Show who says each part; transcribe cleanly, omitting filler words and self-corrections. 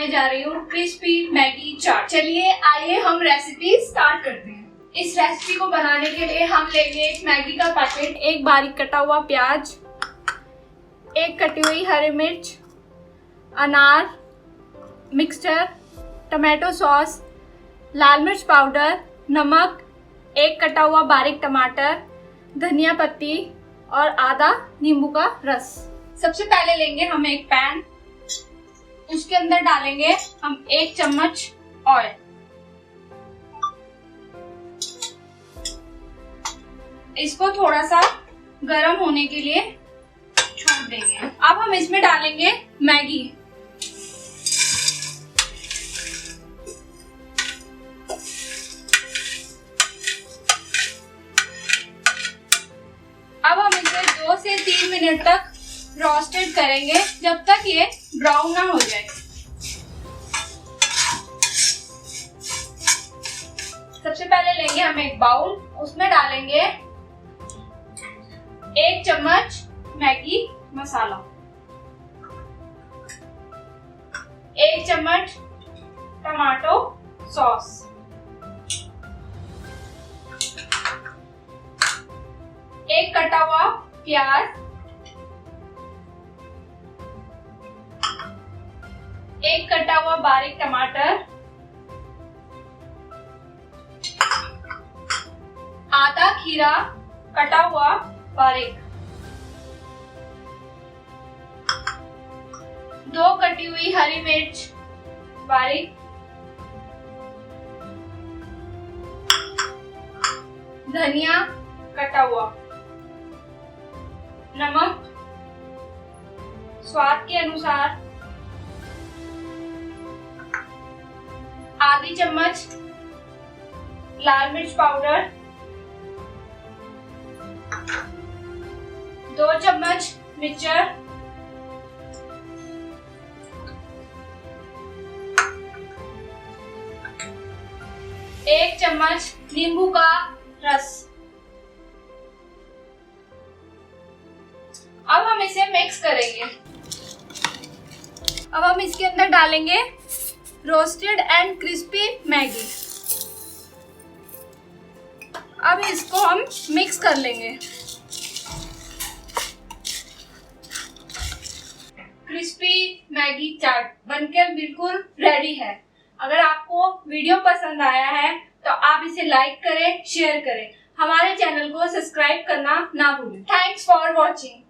Speaker 1: बनाने जा रही हूँ क्रिस्पी मैगी चाट। चलिए आइए हम रेसिपी स्टार्ट करते हैं। इस रेसिपी को बनाने के लिए हम लेंगे एक मैगी का पैकेट, एक बारीक कटा हुआ प्याज, एक कटी हुई हरी मिर्च, अनार मिक्सचर, टमाटो सॉस, लाल मिर्च पाउडर, नमक, एक कटा हुआ बारीक टमाटर, धनिया पत्ती और आधा नींबू का रस। सबसे पहले लेंगे हम एक पैन, उसके अंदर डालेंगे हम 1 चम्मच ऑयल। इसको थोड़ा सा गर्म होने के लिए छोड़ देंगे। अब हम इसमें डालेंगे मैगी। अब हम इसे 2 से 3 मिनट तक रोस्टेड करेंगे जब तक ये ब्राउन ना हो जाए। सबसे पहले लेंगे हम एक बाउल, उसमें डालेंगे 1 चम्मच मैगी मसाला, 1 चम्मच टमाटो सॉस, 1 कटा हुआ प्याज, 1 कटा हुआ बारीक टमाटर, आधा खीरा कटा हुआ बारीक, 2 कटी हुई हरी मिर्च बारीक, धनिया कटा हुआ, नमक स्वाद के अनुसार, आधी चम्मच लाल मिर्च पाउडर, 2 चम्मच मिक्सचर, 1 चम्मच नींबू का रस। अब हम इसे मिक्स करेंगे। अब हम इसके अंदर डालेंगे रोस्टेड एंड क्रिस्पी मैगी। अब इसको हम मिक्स कर लेंगे। क्रिस्पी मैगी चाट बनकर बिल्कुल रेडी है। अगर आपको वीडियो पसंद आया है तो आप इसे लाइक करें, शेयर करें। हमारे चैनल को सब्सक्राइब करना ना भूलें। Thanks for watching.